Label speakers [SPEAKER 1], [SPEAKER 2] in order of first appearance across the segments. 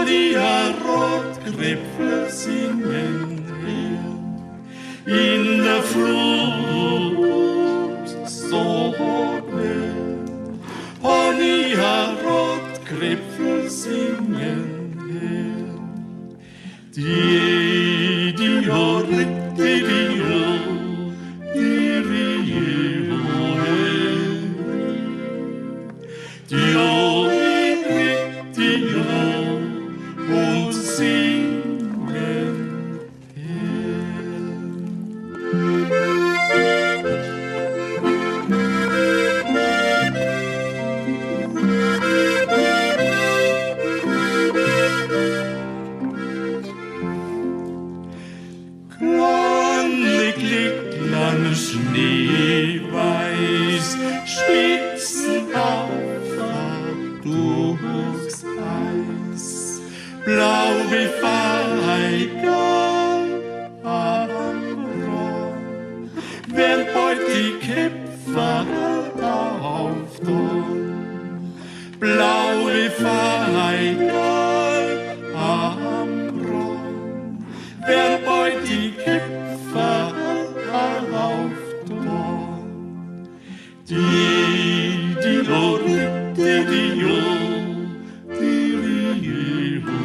[SPEAKER 1] Pania Rotknäpfe singen her, in der Flut so hoch. Pania Rotknäpfe singen her, die-di-o, di-di-o, di-di-o, di-o, di-di-o, und singen her. Kleine Schneeweiß, Spitzenauffahrt durchs Eis, blau wie Feigen am Rhein, während bald die Käpfer auftun, blau wie Feigen am Rhein, während bald die Käpfer auftun. Di-di-o, di-di-o, di-di-o,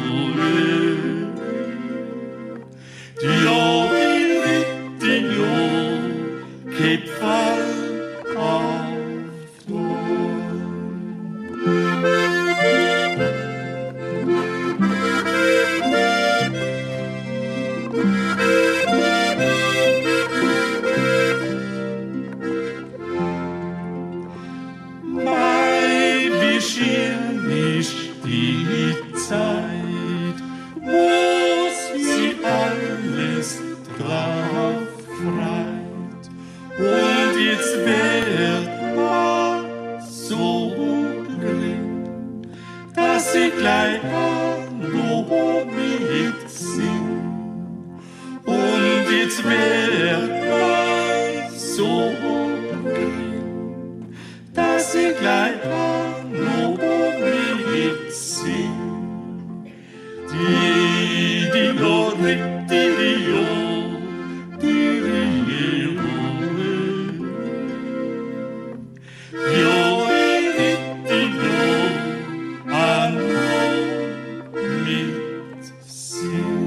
[SPEAKER 1] di-o, di-di-o, Käpfer auftun. Schier nicht die Zeit, wo sie alles drauf freit. Und jetzt wird man so gering, dass sie gleich nur mitsingen. Und jetzt wird man so gering, dass sie gleich Di-di-o, di-di-o, di-di-o, di-o, di-di-o, hallo mitsingen.